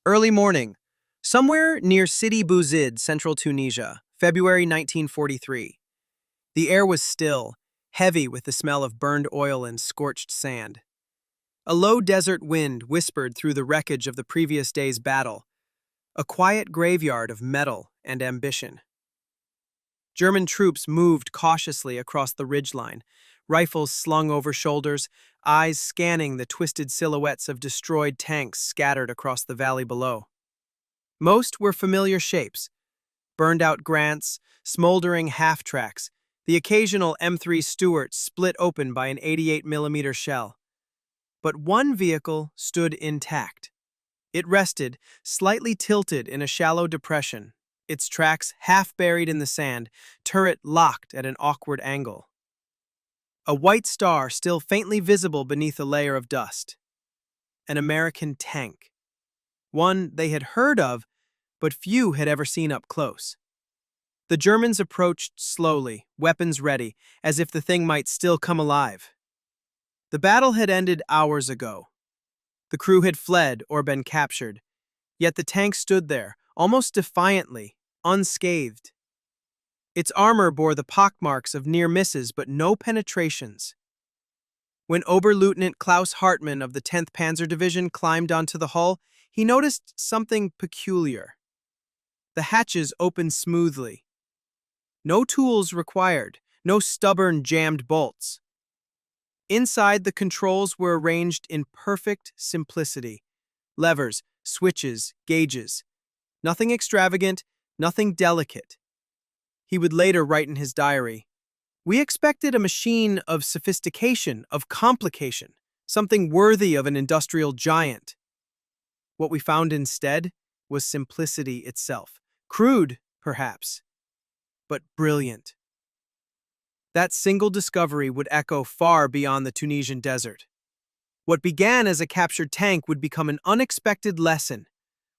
Early morning. Somewhere near Sidi Bouzid, central Tunisia, February 1943. The air was still, heavy with the smell of burned oil and scorched sand. A low desert wind whispered through the wreckage of the previous day's battle, a quiet graveyard of metal and ambition. German troops moved cautiously across the ridgeline, rifles slung over shoulders, eyes scanning the twisted silhouettes of destroyed tanks scattered across the valley below. Most were familiar shapes: burned-out Grants, smoldering half-tracks, the occasional M3 Stuart split open by an 88mm shell. But one vehicle stood intact. It rested, slightly tilted in a shallow depression, its tracks half buried in the sand, turret locked at an awkward angle. A white star still faintly visible beneath a layer of dust. An American tank. One they had heard of, but few had ever seen up close. The Germans approached slowly, weapons ready, as if the thing might still come alive. The battle had ended hours ago. The crew had fled or been captured, yet the tank stood there, almost defiantly, unscathed. Its armor bore the pockmarks of near misses but no penetrations. When Oberleutnant Klaus Hartmann of the 10th Panzer Division climbed onto the hull, he noticed something peculiar. The hatches opened smoothly. No tools required, no stubborn jammed bolts. Inside, the controls were arranged in perfect simplicity. Levers, switches, gauges. Nothing extravagant, nothing delicate. He would later write in his diary, "We expected a machine of sophistication, of complication, something worthy of an industrial giant. What we found instead was simplicity itself. Crude, perhaps, but brilliant." That single discovery would echo far beyond the Tunisian desert. What began as a captured tank would become an unexpected lesson,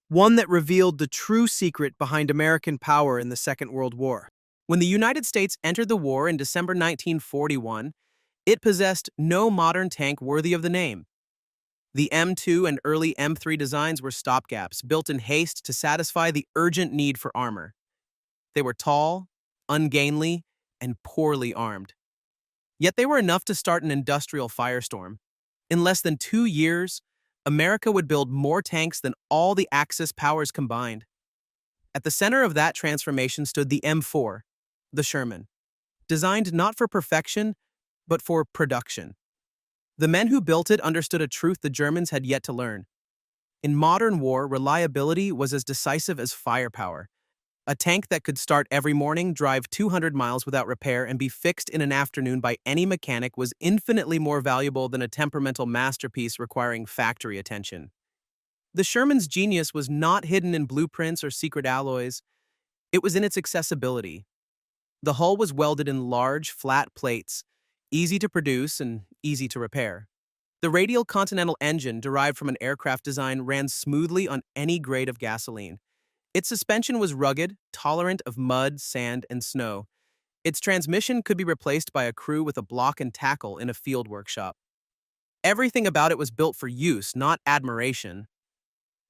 one that revealed the true secret behind American power in the Second World War. When the United States entered the war in December 1941, it possessed no modern tank worthy of the name. The M2 and early M3 designs were stopgaps, built in haste to satisfy the urgent need for armor. They were tall, ungainly, and poorly armed. Yet they were enough to start an industrial firestorm. In less than 2 years, America would build more tanks than all the Axis powers combined. At the center of that transformation stood the M4, the Sherman, designed not for perfection, but for production. The men who built it understood a truth the Germans had yet to learn. In modern war, reliability was as decisive as firepower. A tank that could start every morning, drive 200 miles without repair, and be fixed in an afternoon by any mechanic was infinitely more valuable than a temperamental masterpiece requiring factory attention. The Sherman's genius was not hidden in blueprints or secret alloys. It was in its accessibility. The hull was welded in large, flat plates, easy to produce and easy to repair. The radial Continental engine, derived from an aircraft design, ran smoothly on any grade of gasoline. Its suspension was rugged, tolerant of mud, sand, and snow. Its transmission could be replaced by a crew with a block and tackle in a field workshop. Everything about it was built for use, not admiration.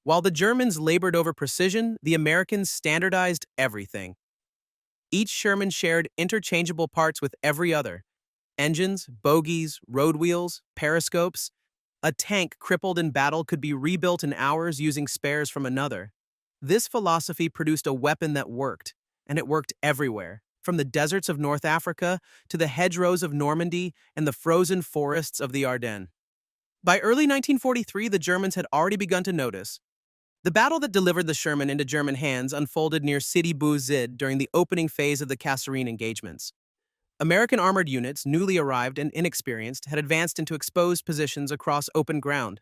While the Germans labored over precision, the Americans standardized everything. Each Sherman shared interchangeable parts with every other: engines, bogies, road wheels, periscopes. A tank crippled in battle could be rebuilt in hours using spares from another. This philosophy produced a weapon that worked, and it worked everywhere, from the deserts of North Africa to the hedgerows of Normandy and the frozen forests of the Ardennes. By early 1943, the Germans had already begun to notice. The battle that delivered the Sherman into German hands unfolded near Sidi Bouzid during the opening phase of the Kasserine engagements. American armored units, newly arrived and inexperienced, had advanced into exposed positions across open ground.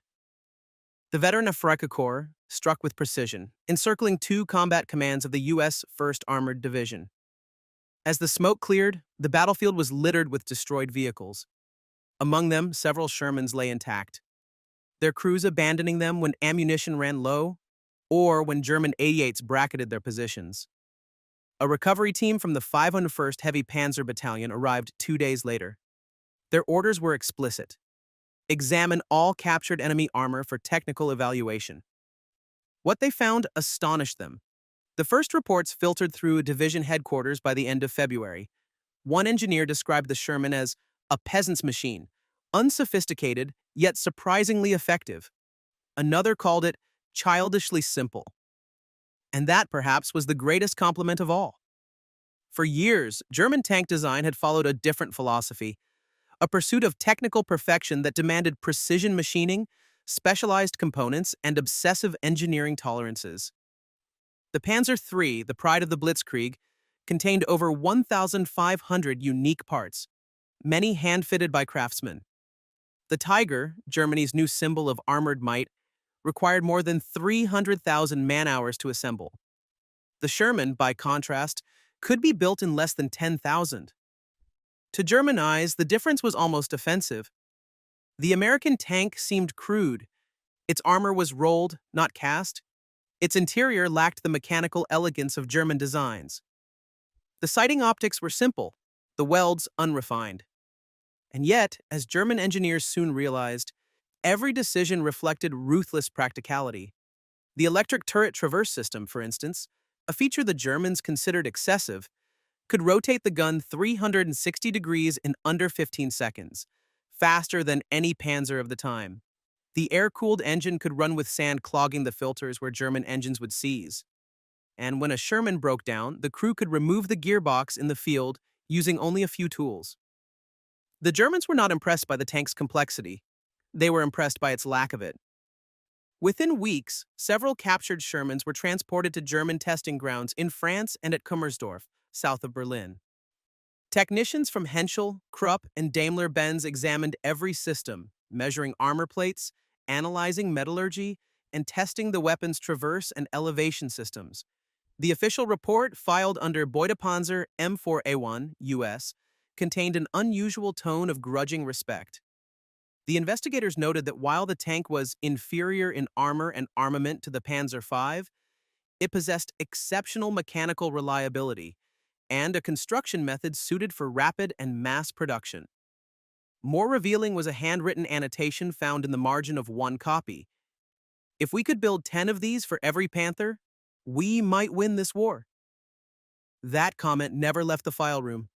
The veteran Afrika Corps struck with precision, encircling 2 combat commands of the U.S. 1st Armored Division. As the smoke cleared, the battlefield was littered with destroyed vehicles. Among them, several Shermans lay intact, their crews abandoning them when ammunition ran low or when German 88s bracketed their positions. A recovery team from the 501st Heavy Panzer Battalion arrived 2 days later. Their orders were explicit: examine all captured enemy armor for technical evaluation. What they found astonished them. The first reports filtered through division headquarters by the end of February. One engineer described the Sherman as a peasant's machine, unsophisticated yet surprisingly effective. Another called it childishly simple. And that, perhaps, was the greatest compliment of all. For years, German tank design had followed a different philosophy, a pursuit of technical perfection that demanded precision machining, specialized components, and obsessive engineering tolerances. The Panzer III, the pride of the Blitzkrieg, contained over 1,500 unique parts, many hand-fitted by craftsmen. The Tiger, Germany's new symbol of armored might, required more than 300,000 man-hours to assemble. The Sherman, by contrast, could be built in less than 10,000. To German eyes, the difference was almost offensive. The American tank seemed crude. Its armor was rolled, not cast. Its interior lacked the mechanical elegance of German designs. The sighting optics were simple, the welds unrefined. And yet, as German engineers soon realized, every decision reflected ruthless practicality. The electric turret traverse system, for instance, a feature the Germans considered excessive, could rotate the gun 360 degrees in under 15 seconds, faster than any Panzer of the time. The air-cooled engine could run with sand clogging the filters where German engines would seize. And when a Sherman broke down, the crew could remove the gearbox in the field using only a few tools. The Germans were not impressed by the tank's complexity. They were impressed by its lack of it. Within weeks, several captured Shermans were transported to German testing grounds in France and at Kummersdorf, south of Berlin. Technicians from Henschel, Krupp, and Daimler-Benz examined every system, measuring armor plates, analyzing metallurgy, and testing the weapon's traverse and elevation systems. The official report, filed under Beutepanzer M4A1, US, contained an unusual tone of grudging respect. The investigators noted that while the tank was inferior in armor and armament to the Panzer V, it possessed exceptional mechanical reliability and a construction method suited for rapid and mass production. More revealing was a handwritten annotation found in the margin of one copy. "If we could build 10 of these for every Panther, we might win this war." That comment never left the file room.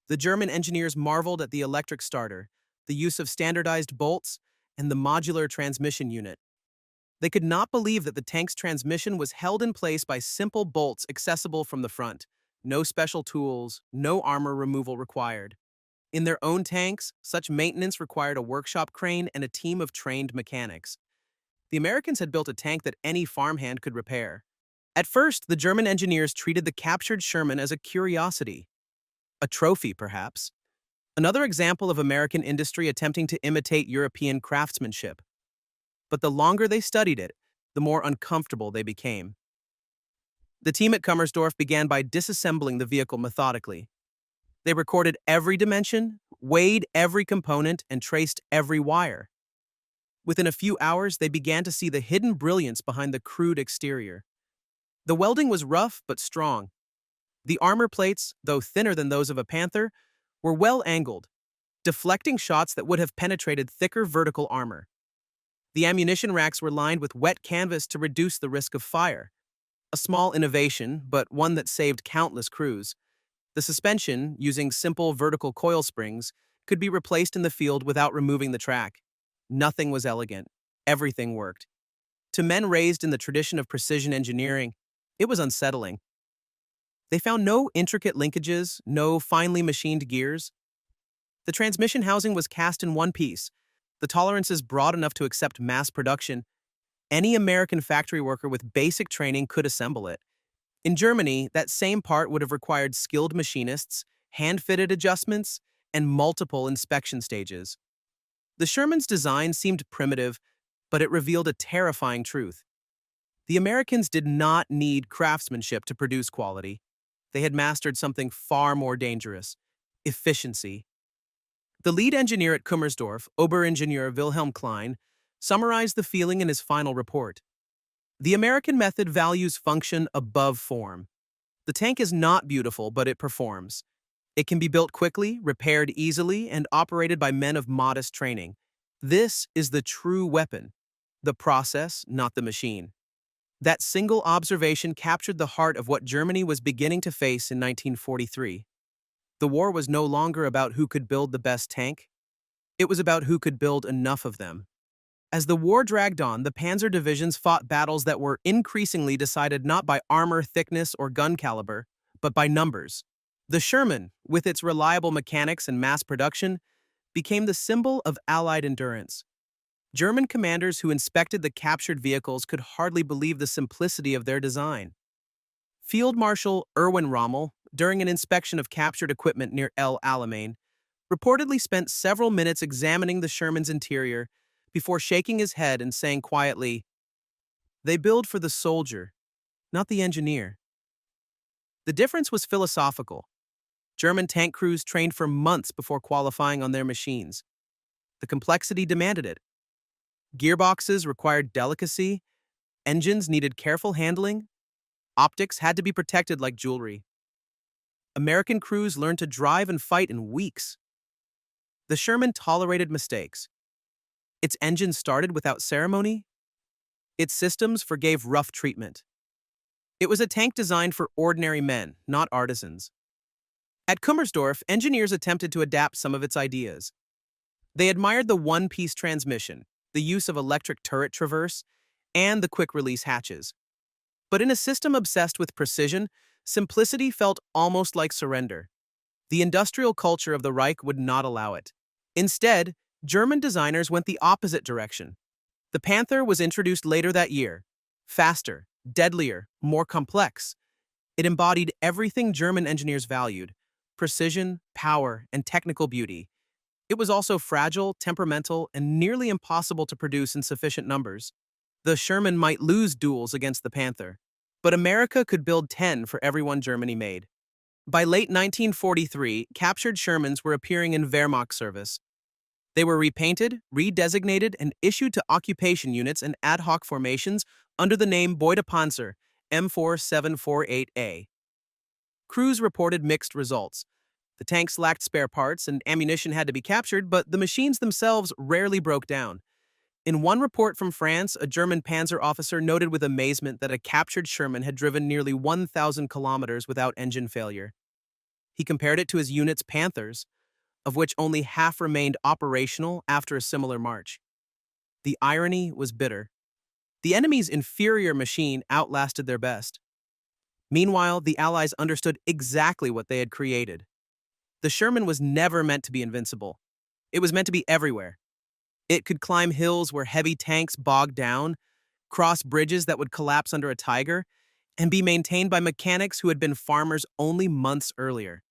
The German engineers marveled at the electric starter, the use of standardized bolts, and the modular transmission unit. They could not believe that the tank's transmission was held in place by simple bolts accessible from the front. No special tools, no armor removal required. In their own tanks, such maintenance required a workshop crane and a team of trained mechanics. The Americans had built a tank that any farmhand could repair. At first, the German engineers treated the captured Sherman as a curiosity. A trophy, perhaps. Another example of American industry attempting to imitate European craftsmanship. But the longer they studied it, the more uncomfortable they became. The team at Kummersdorf began by disassembling the vehicle methodically. They recorded every dimension, weighed every component, and traced every wire. Within a few hours, they began to see the hidden brilliance behind the crude exterior. The welding was rough but strong. The armor plates, though thinner than those of a Panther, were well angled, deflecting shots that would have penetrated thicker vertical armor. The ammunition racks were lined with wet canvas to reduce the risk of fire. A small innovation, but one that saved countless crews. The suspension, using simple vertical coil springs, could be replaced in the field without removing the track. Nothing was elegant. Everything worked. To men raised in the tradition of precision engineering, it was unsettling. They found no intricate linkages, no finely machined gears. The transmission housing was cast in one piece, the tolerances broad enough to accept mass production. Any American factory worker with basic training could assemble it. In Germany, that same part would have required skilled machinists, hand-fitted adjustments, and multiple inspection stages. The Sherman's design seemed primitive, but it revealed a terrifying truth. The Americans did not need craftsmanship to produce quality. They had mastered something far more dangerous: efficiency. The lead engineer at Kummersdorf, Oberingenieur Wilhelm Klein, summarized the feeling in his final report. The American method values function above form. The tank is not beautiful, but it performs. It can be built quickly, repaired easily, and operated by men of modest training. This is the true weapon. The process, not the machine. That single observation captured the heart of what Germany was beginning to face in 1943. The war was no longer about who could build the best tank, it was about who could build enough of them. As the war dragged on, the panzer divisions fought battles that were increasingly decided not by armor thickness or gun caliber, but by numbers. The Sherman, with its reliable mechanics and mass production, became the symbol of Allied endurance. German commanders who inspected the captured vehicles could hardly believe the simplicity of their design. Field Marshal Erwin Rommel, during an inspection of captured equipment near El Alamein, reportedly spent several minutes examining the Sherman's interior before shaking his head and saying quietly, "They build for the soldier, not the engineer." The difference was philosophical. German tank crews trained for months before qualifying on their machines. The complexity demanded it. Gearboxes required delicacy, engines needed careful handling, optics had to be protected like jewelry. American crews learned to drive and fight in weeks. The Sherman tolerated mistakes. Its engine started without ceremony. Its systems forgave rough treatment. It was a tank designed for ordinary men, not artisans. At Kummersdorf, engineers attempted to adapt some of its ideas. They admired the one-piece transmission, the use of electric turret traverse, and the quick-release hatches. But in a system obsessed with precision, simplicity felt almost like surrender. The industrial culture of the Reich would not allow it. Instead, German designers went the opposite direction. The Panther was introduced later that year. Faster, deadlier, more complex. It embodied everything German engineers valued: precision, power, and technical beauty. It was also fragile, temperamental, and nearly impossible to produce in sufficient numbers. The Sherman might lose duels against the Panther, but America could build 10 for every one Germany made. By late 1943, captured Shermans were appearing in Wehrmacht service. They were repainted, redesignated, and issued to occupation units and ad hoc formations under the name Beutepanzer M4748A. Crews reported mixed results. The tanks lacked spare parts and ammunition had to be captured, but the machines themselves rarely broke down. In one report from France, a German panzer officer noted with amazement that a captured Sherman had driven nearly 1,000 kilometers without engine failure. He compared it to his unit's Panthers, of which only half remained operational after a similar march. The irony was bitter. The enemy's inferior machine outlasted their best. Meanwhile, the Allies understood exactly what they had created. The Sherman was never meant to be invincible. It was meant to be everywhere. It could climb hills where heavy tanks bogged down, cross bridges that would collapse under a Tiger, and be maintained by mechanics who had been farmers only months earlier.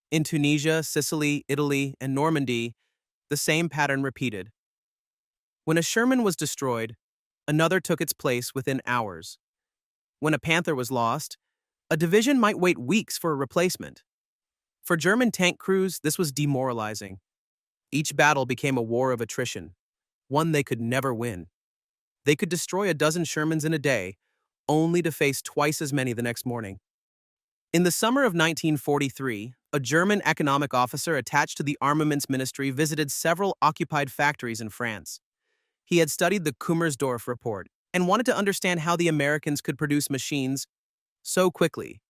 In Tunisia, Sicily, Italy, and Normandy, the same pattern repeated. When a Sherman was destroyed, another took its place within hours. When a Panther was lost, a division might wait weeks for a replacement. For German tank crews, this was demoralizing. Each battle became a war of attrition, one they could never win. They could destroy a dozen Shermans in a day, only to face twice as many the next morning. In the summer of 1943, a German economic officer attached to the Armaments Ministry visited several occupied factories in France. He had studied the Kummersdorf report and wanted to understand how the Americans could produce machines so quickly.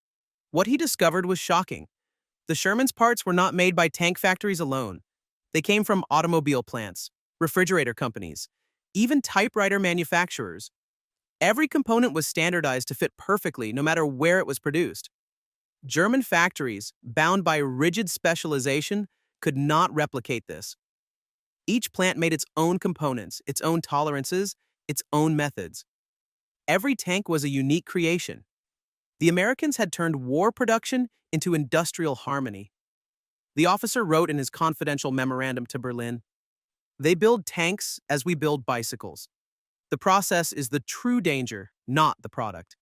What he discovered was shocking. The Sherman's parts were not made by tank factories alone. They came from automobile plants, refrigerator companies, even typewriter manufacturers. Every component was standardized to fit perfectly no matter where it was produced. German factories, bound by rigid specialization, could not replicate this. Each plant made its own components, its own tolerances, its own methods. Every tank was a unique creation. The Americans had turned war production into industrial harmony. The officer wrote in his confidential memorandum to Berlin, "They build tanks as we build bicycles. The process is the true danger, not the product."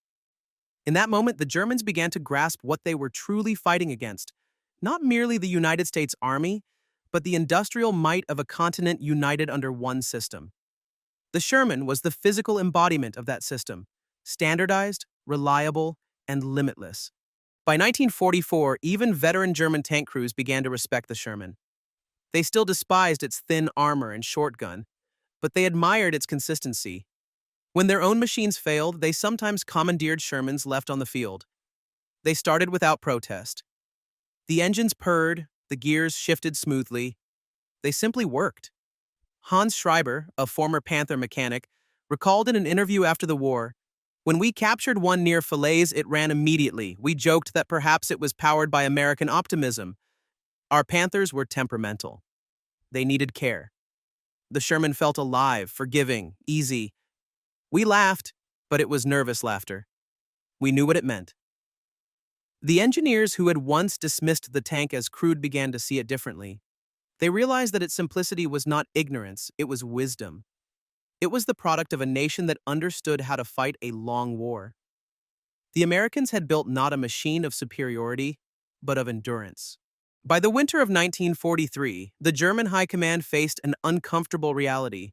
In that moment, the Germans began to grasp what they were truly fighting against, not merely the United States Army, but the industrial might of a continent united under one system. The Sherman was the physical embodiment of that system, standardized, reliable, and limitless. By 1944, even veteran German tank crews began to respect the Sherman. They still despised its thin armor and short gun, but they admired its consistency. When their own machines failed, they sometimes commandeered Shermans left on the field. They started without protest. The engines purred, the gears shifted smoothly. They simply worked. Hans Schreiber, a former Panther mechanic, recalled in an interview after the war, "When we captured one near Falaise, it ran immediately. We joked that perhaps it was powered by American optimism. Our Panthers were temperamental. They needed care. The Sherman felt alive, forgiving, easy. We laughed, but it was nervous laughter. We knew what it meant." The engineers who had once dismissed the tank as crude began to see it differently. They realized that its simplicity was not ignorance, it was wisdom. It was the product of a nation that understood how to fight a long war. The Americans had built not a machine of superiority, but of endurance. By the winter of 1943, the German High Command faced an uncomfortable reality.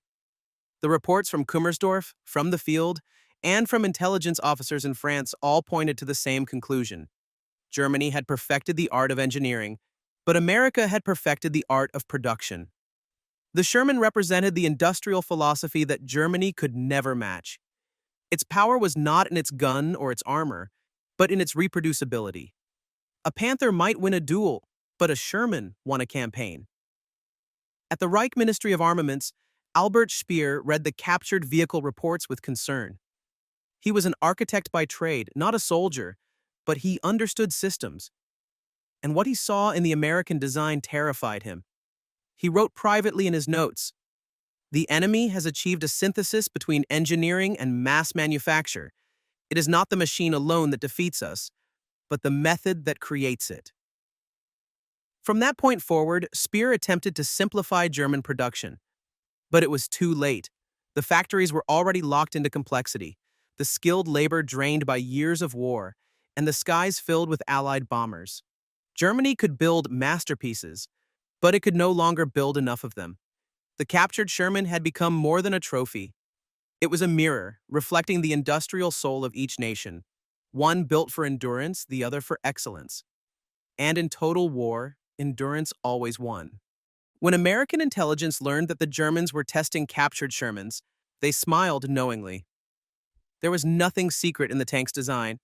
The reports from Kummersdorf, from the field, and from intelligence officers in France all pointed to the same conclusion. Germany had perfected the art of engineering, but America had perfected the art of production. The Sherman represented the industrial philosophy that Germany could never match. Its power was not in its gun or its armor, but in its reproducibility. A Panther might win a duel, but a Sherman won a campaign. At the Reich Ministry of Armaments, Albert Speer read the captured vehicle reports with concern. He was an architect by trade, not a soldier, but he understood systems. And what he saw in the American design terrified him. He wrote privately in his notes, "The enemy has achieved a synthesis between engineering and mass manufacture. It is not the machine alone that defeats us, but the method that creates it." From that point forward, Speer attempted to simplify German production. But it was too late. The factories were already locked into complexity, the skilled labor drained by years of war, and the skies filled with Allied bombers. Germany could build masterpieces, but it could no longer build enough of them. The captured Sherman had become more than a trophy. It was a mirror, reflecting the industrial soul of each nation, one built for endurance, the other for excellence. And in total war, endurance always won. When American intelligence learned that the Germans were testing captured Shermans, they smiled knowingly. There was nothing secret in the tank's design.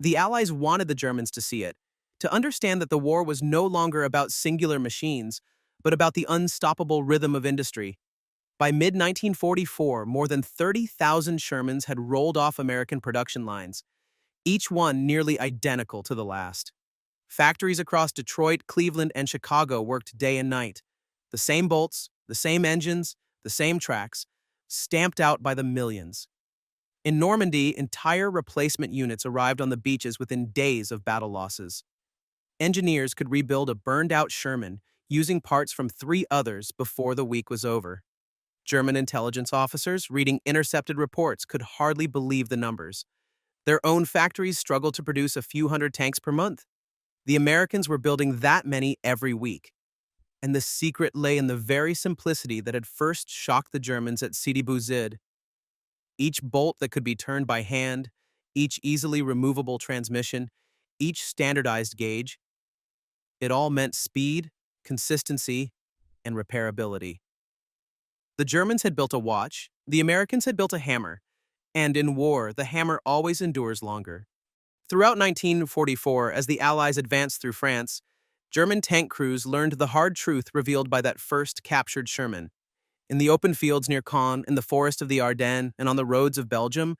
The Allies wanted the Germans to see it, to understand that the war was no longer about singular machines, but about the unstoppable rhythm of industry. By mid-1944, more than 30,000 Shermans had rolled off American production lines, each one nearly identical to the last. Factories across Detroit, Cleveland, and Chicago worked day and night. The same bolts, the same engines, the same tracks, stamped out by the millions. In Normandy, entire replacement units arrived on the beaches within days of battle losses. Engineers could rebuild a burned-out Sherman using parts from 3 others before the week was over. German intelligence officers, reading intercepted reports, could hardly believe the numbers. Their own factories struggled to produce a few hundred tanks per month. The Americans were building that many every week. And the secret lay in the very simplicity that had first shocked the Germans at Sidi Bouzid. Each bolt that could be turned by hand, each easily removable transmission, each standardized gauge, it all meant speed, consistency, and repairability. The Germans had built a watch, the Americans had built a hammer, and in war, the hammer always endures longer. Throughout 1944, as the Allies advanced through France, German tank crews learned the hard truth revealed by that first captured Sherman. In the open fields near Caen, in the forest of the Ardennes, and on the roads of Belgium,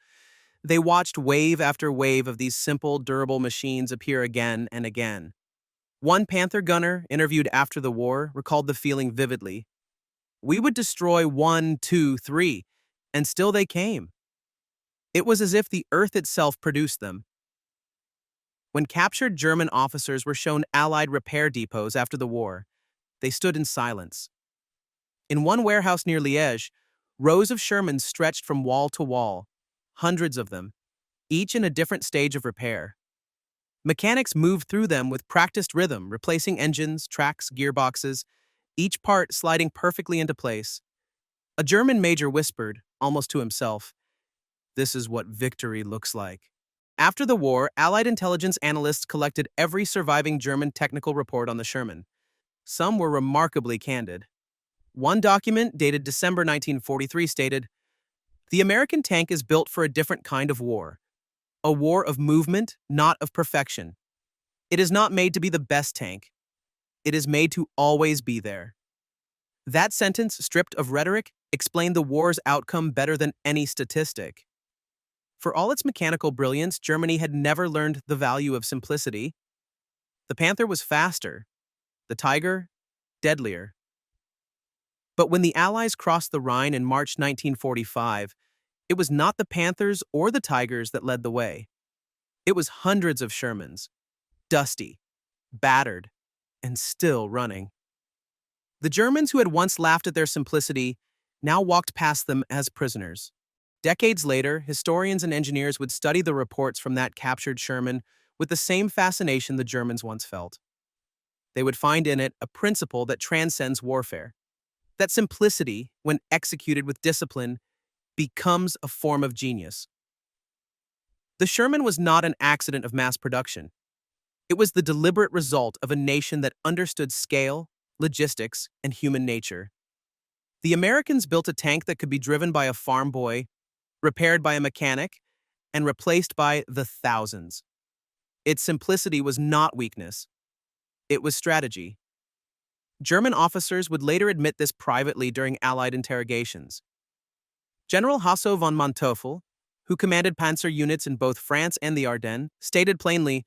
they watched wave after wave of these simple, durable machines appear again and again. One Panther gunner, interviewed after the war, recalled the feeling vividly. "We would destroy 1, 2, 3, and still they came." It was as if the earth itself produced them. When captured German officers were shown Allied repair depots after the war, they stood in silence. In one warehouse near Liège, rows of Shermans stretched from wall to wall, hundreds of them, each in a different stage of repair. Mechanics moved through them with practiced rhythm, replacing engines, tracks, gearboxes, each part sliding perfectly into place. A German major whispered, almost to himself, "This is what victory looks like." After the war, Allied intelligence analysts collected every surviving German technical report on the Sherman. Some were remarkably candid. One document, dated December 1943, stated, The American tank is built for a different kind of a war of movement, not of perfection. It is not made to be the best tank. It is made to always be there. That sentence, stripped of rhetoric, explained the war's outcome better than any statistic. For all its mechanical brilliance, Germany had never learned the value of simplicity. The Panther was faster, the Tiger, deadlier. But when the Allies crossed the Rhine in March 1945, it was not the Panthers or the Tigers that led the way. It was hundreds of Shermans, dusty, battered, and still running. The Germans who had once laughed at their simplicity now walked past them as prisoners. Decades later, historians and engineers would study the reports from that captured Sherman with the same fascination the Germans once felt. They would find in it a principle that transcends warfare. That simplicity, when executed with discipline, becomes a form of genius. The Sherman was not an accident of mass production. It was the deliberate result of a nation that understood scale, logistics, and human nature. The Americans built a tank that could be driven by a farm boy, repaired by a mechanic, and replaced by the thousands. Its simplicity was not weakness. It was strategy. German officers would later admit this privately during Allied interrogations. General Hasso von Manteuffel, who commanded panzer units in both France and the Ardennes, stated plainly,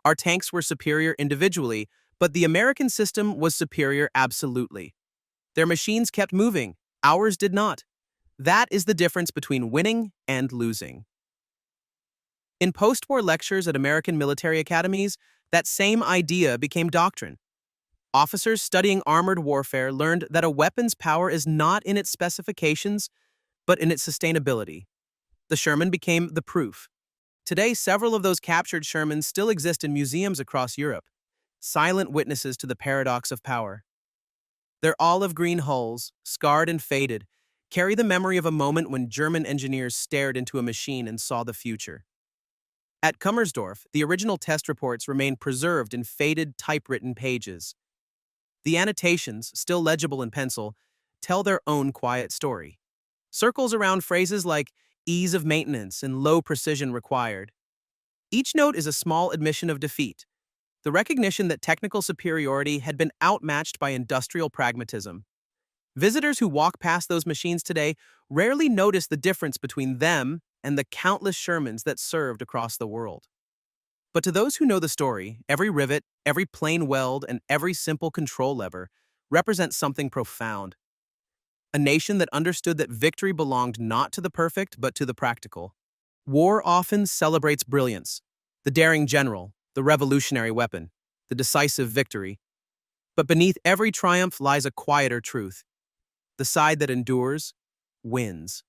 "Our tanks were superior individually, but the American system was superior absolutely. Their machines kept moving, ours did not. That is the difference between winning and losing." In post-war lectures at American military academies, that same idea became doctrine. Officers studying armored warfare learned that a weapon's power is not in its specifications, but in its sustainability. The Sherman became the proof. Today, several of those captured Shermans still exist in museums across Europe, silent witnesses to the paradox of power. Their olive green hulls, scarred and faded, carry the memory of a moment when German engineers stared into a machine and saw the future. At Kummersdorf, the original test reports remain preserved in faded, typewritten pages. The annotations, still legible in pencil, tell their own quiet story. Circles around phrases like ease of maintenance and low precision required. Each note is a small admission of defeat, the recognition that technical superiority had been outmatched by industrial pragmatism. Visitors who walk past those machines today rarely notice the difference between them and the countless Shermans that served across the world. But to those who know the story, every rivet, every plain weld, and every simple control lever represents something profound. A nation that understood that victory belonged not to the perfect, but to the practical. War often celebrates brilliance, the daring general, the revolutionary weapon, the decisive victory. But beneath every triumph lies a quieter truth. The side that endures wins.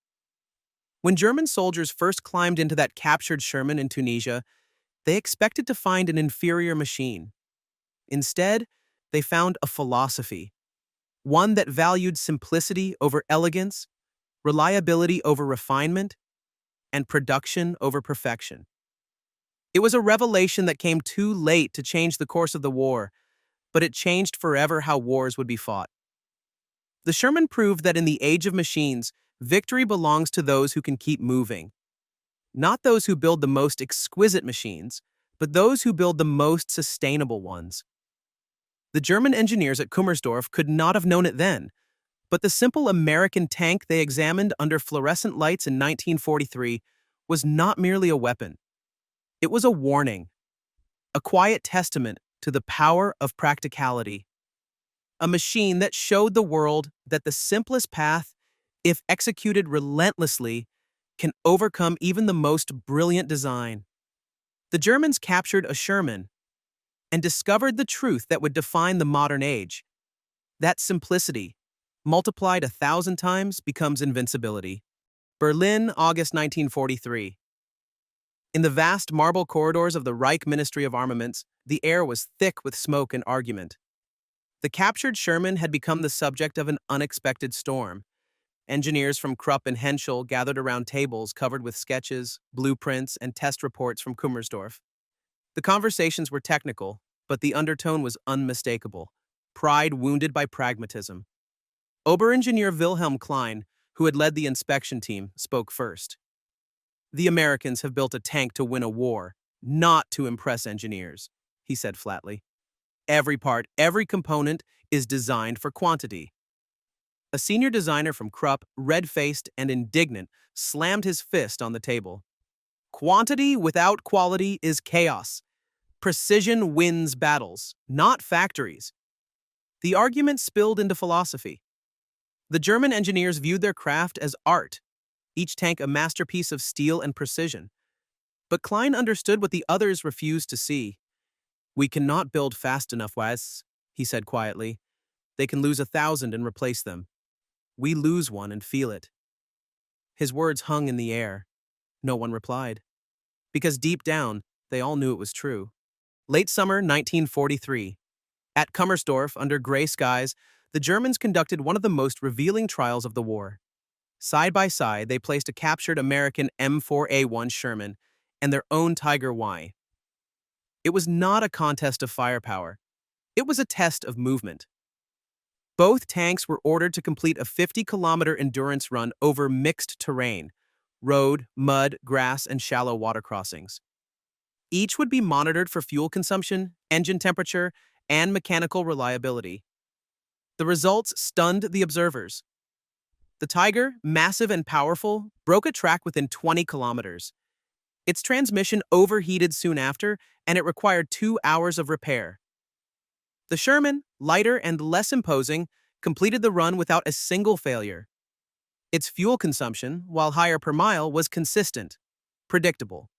When German soldiers first climbed into that captured Sherman in Tunisia, they expected to find an inferior machine. Instead, they found a philosophy, one that valued simplicity over elegance, reliability over refinement, and production over perfection. It was a revelation that came too late to change the course of the war, but it changed forever how wars would be fought. The Sherman proved that in the age of machines, victory belongs to those who can keep moving. Not those who build the most exquisite machines, but those who build the most sustainable ones. The German engineers at Kummersdorf could not have known it then, but the simple American tank they examined under fluorescent lights in 1943 was not merely a weapon. It was a warning, a quiet testament to the power of practicality. A machine that showed the world that the simplest path, if executed relentlessly, can overcome even the most brilliant design. The Germans captured a Sherman and discovered the truth that would define the modern age. That simplicity, multiplied 1,000 times, becomes invincibility. Berlin, August 1943. In the vast marble corridors of the Reich Ministry of Armaments, the air was thick with smoke and argument. The captured Sherman had become the subject of an unexpected storm. Engineers from Krupp and Henschel gathered around tables covered with sketches, blueprints, and test reports from Kummersdorf. The conversations were technical, but the undertone was unmistakable. Pride wounded by pragmatism. Oberengineer Wilhelm Klein, who had led the inspection team, spoke first. "The Americans have built a tank to win a war, not to impress engineers," he said flatly. "Every part, every component is designed for quantity." A senior designer from Krupp, red-faced and indignant, slammed his fist on the table. "Quantity without quality is chaos. Precision wins battles, not factories." The argument spilled into philosophy. The German engineers viewed their craft as art, each tank a masterpiece of steel and precision. But Klein understood what the others refused to see. "We cannot build fast enough, Wes," he said quietly. "They can lose 1,000 and replace them. We lose one and feel it." His words hung in the air. No one replied. Because deep down, they all knew it was true. Late summer 1943. At Kummersdorf, under gray skies, the Germans conducted one of the most revealing trials of the war. Side by side, they placed a captured American M4A1 Sherman and their own Tiger Y. It was not a contest of firepower. It was a test of movement. Both tanks were ordered to complete a 50-kilometer endurance run over mixed terrain: road, mud, grass, and shallow water crossings. Each would be monitored for fuel consumption, engine temperature, and mechanical reliability. The results stunned the observers. The Tiger, massive and powerful, broke a track within 20 kilometers. Its transmission overheated soon after, and it required 2 hours of repair. The Sherman, lighter and less imposing, completed the run without a single failure. Its fuel consumption, while higher per mile, was consistent, predictable.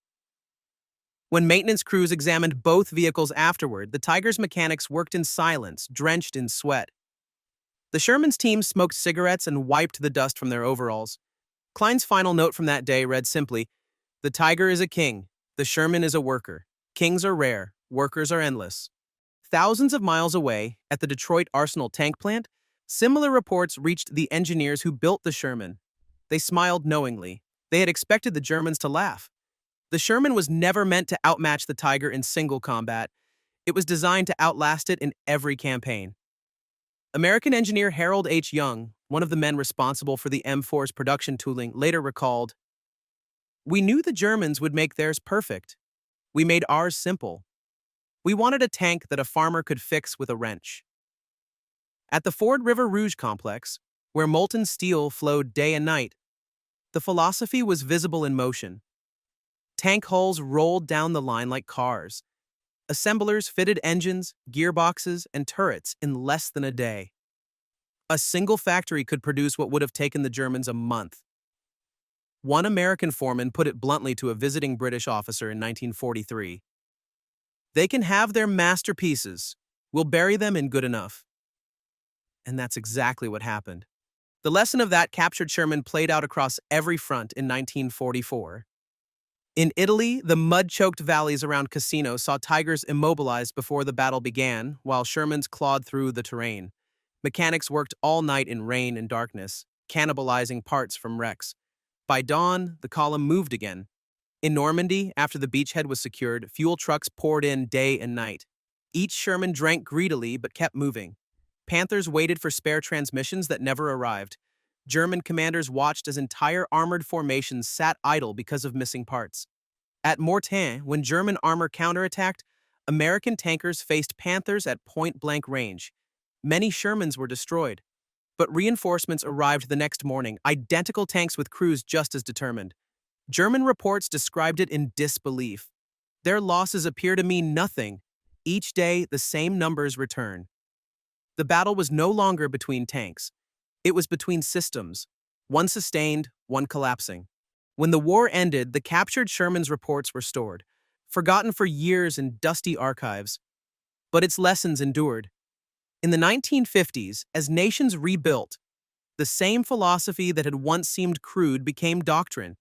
When maintenance crews examined both vehicles afterward, the Tiger's mechanics worked in silence, drenched in sweat. The Sherman's team smoked cigarettes and wiped the dust from their overalls. Klein's final note from that day read simply, "The Tiger is a king. The Sherman is a worker. Kings are rare. Workers are endless." Thousands of miles away, at the Detroit Arsenal tank plant, similar reports reached the engineers who built the Sherman. They smiled knowingly. They had expected the Germans to laugh. The Sherman was never meant to outmatch the Tiger in single combat. It was designed to outlast it in every campaign. American engineer Harold H. Young, one of the men responsible for the M4's production tooling, later recalled, "We knew the Germans would make theirs perfect. We made ours simple. We wanted a tank that a farmer could fix with a wrench." At the Ford River Rouge complex, where molten steel flowed day and night, the philosophy was visible in motion. Tank hulls rolled down the line like cars. Assemblers fitted engines, gearboxes, and turrets in less than a day. A single factory could produce what would have taken the Germans a month. One American foreman put it bluntly to a visiting British officer in 1943. "They can have their masterpieces. We'll bury them in good enough." And that's exactly what happened. The lesson of that captured Sherman played out across every front in 1944. In Italy, the mud-choked valleys around Cassino saw Tigers immobilized before the battle began, while Shermans clawed through the terrain. Mechanics worked all night in rain and darkness, cannibalizing parts from wrecks. By dawn, the column moved again. In Normandy, after the beachhead was secured, fuel trucks poured in day and night. Each Sherman drank greedily but kept moving. Panthers waited for spare transmissions that never arrived. German commanders watched as entire armored formations sat idle because of missing parts. At Mortain, when German armor counterattacked, American tankers faced Panthers at point-blank range. Many Shermans were destroyed. But reinforcements arrived the next morning, identical tanks with crews just as determined. German reports described it in disbelief. Their losses appear to mean nothing. Each day, the same numbers return. The battle was no longer between tanks. It was between systems, one sustained, one collapsing. When the war ended, the captured Sherman's reports were stored, forgotten for years in dusty archives. But its lessons endured. In the 1950s, as nations rebuilt, the same philosophy that had once seemed crude became doctrine.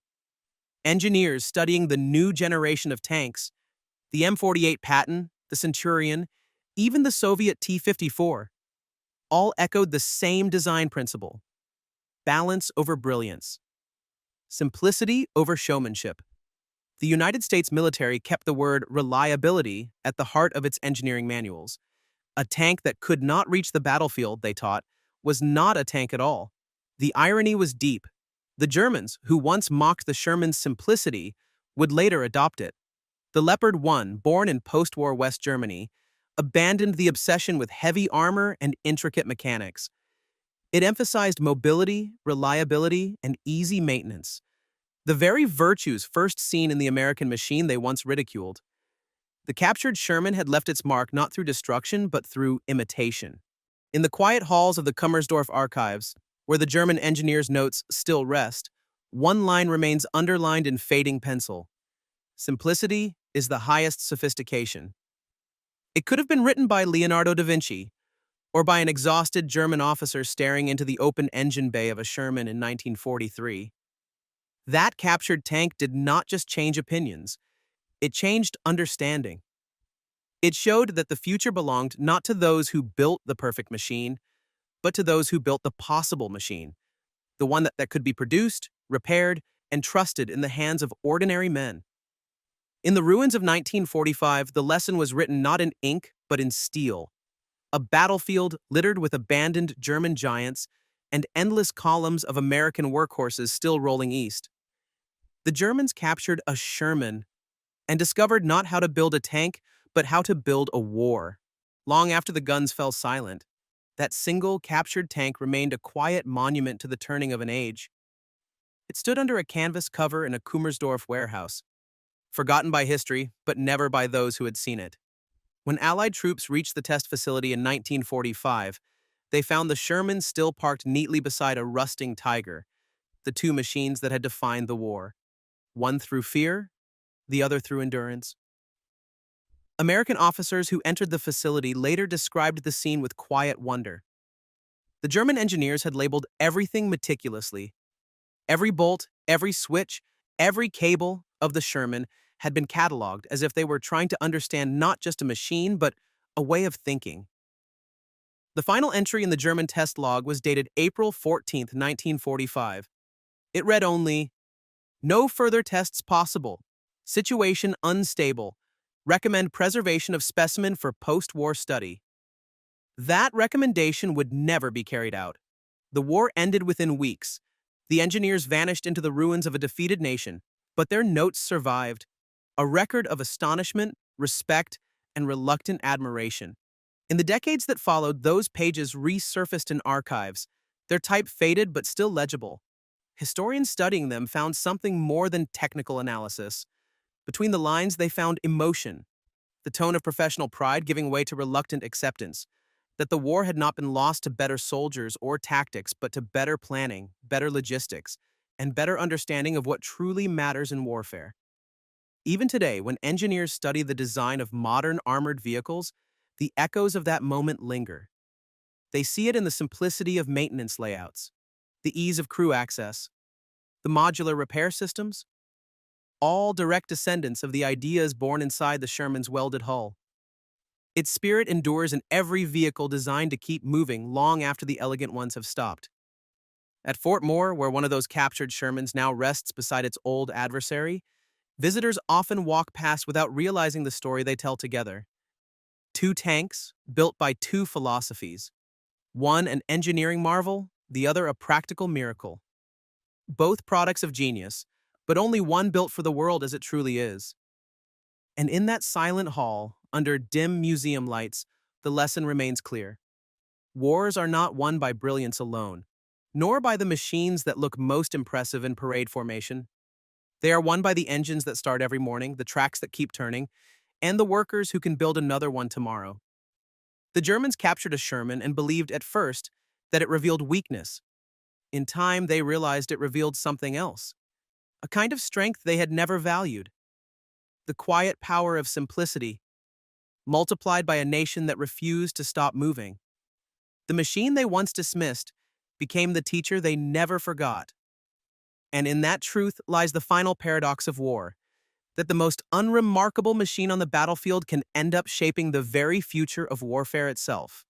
Engineers studying the new generation of tanks, the M48 Patton, the Centurion, even the Soviet T-54, all echoed the same design principle: balance over brilliance, simplicity over showmanship. The United States military kept the word reliability at the heart of its engineering manuals. A tank that could not reach the battlefield, they taught, was not a tank at all. The irony was deep. The Germans, who once mocked the Sherman's simplicity, would later adopt it. The Leopard 1, born in post-war West Germany, abandoned the obsession with heavy armor and intricate mechanics. It emphasized mobility, reliability, and easy maintenance, the very virtues first seen in the American machine they once ridiculed. The captured Sherman had left its mark not through destruction but through imitation. In the quiet halls of the Kummersdorf archives, where the German engineer's notes still rest, one line remains underlined in fading pencil. Simplicity is the highest sophistication. It could have been written by Leonardo da Vinci, or by an exhausted German officer staring into the open engine bay of a Sherman in 1943. That captured tank did not just change opinions, it changed understanding. It showed that the future belonged not to those who built the perfect machine, but to those who built the possible machine, the one that could be produced, repaired, and trusted in the hands of ordinary men. In the ruins of 1945, the lesson was written not in ink, but in steel. A battlefield littered with abandoned German giants and endless columns of American workhorses still rolling east. The Germans captured a Sherman and discovered not how to build a tank, but how to build a war. Long after the guns fell silent, that single captured tank remained a quiet monument to the turning of an age. It stood under a canvas cover in a Kummersdorf warehouse, forgotten by history, but never by those who had seen it. When Allied troops reached the test facility in 1945, they found the Sherman still parked neatly beside a rusting Tiger, the two machines that had defined the war, one through fear, the other through endurance. American officers who entered the facility later described the scene with quiet wonder. The German engineers had labeled everything meticulously. Every bolt, every switch, every cable of the Sherman had been cataloged as if they were trying to understand not just a machine, but a way of thinking. The final entry in the German test log was dated April 14, 1945. It read only, "No further tests possible. Situation unstable. Recommend preservation of specimen for post-war study." That recommendation would never be carried out. The war ended within weeks. The engineers vanished into the ruins of a defeated nation, but their notes survived, a record of astonishment, respect, and reluctant admiration. In the decades that followed, those pages resurfaced in archives, their type faded but still legible. Historians studying them found something more than technical analysis. Between the lines, they found emotion, the tone of professional pride giving way to reluctant acceptance, that the war had not been lost to better soldiers or tactics, but to better planning, better logistics, and better understanding of what truly matters in warfare. Even today, when engineers study the design of modern armored vehicles, the echoes of that moment linger. They see it in the simplicity of maintenance layouts, the ease of crew access, the modular repair systems, all direct descendants of the ideas born inside the Sherman's welded hull. Its spirit endures in every vehicle designed to keep moving long after the elegant ones have stopped. At Fort Moore, where one of those captured Shermans now rests beside its old adversary, visitors often walk past without realizing the story they tell together. Two tanks, built by two philosophies. One an engineering marvel, the other a practical miracle. Both products of genius, but only one built for the world as it truly is. And in that silent hall, under dim museum lights, the lesson remains clear. Wars are not won by brilliance alone, nor by the machines that look most impressive in parade formation. They are won by the engines that start every morning, the tracks that keep turning, and the workers who can build another one tomorrow. The Germans captured a Sherman and believed at first that it revealed weakness. In time, they realized it revealed something else, a kind of strength they had never valued. The quiet power of simplicity, multiplied by a nation that refused to stop moving. The machine they once dismissed became the teacher they never forgot. And in that truth lies the final paradox of war, that the most unremarkable machine on the battlefield can end up shaping the very future of warfare itself.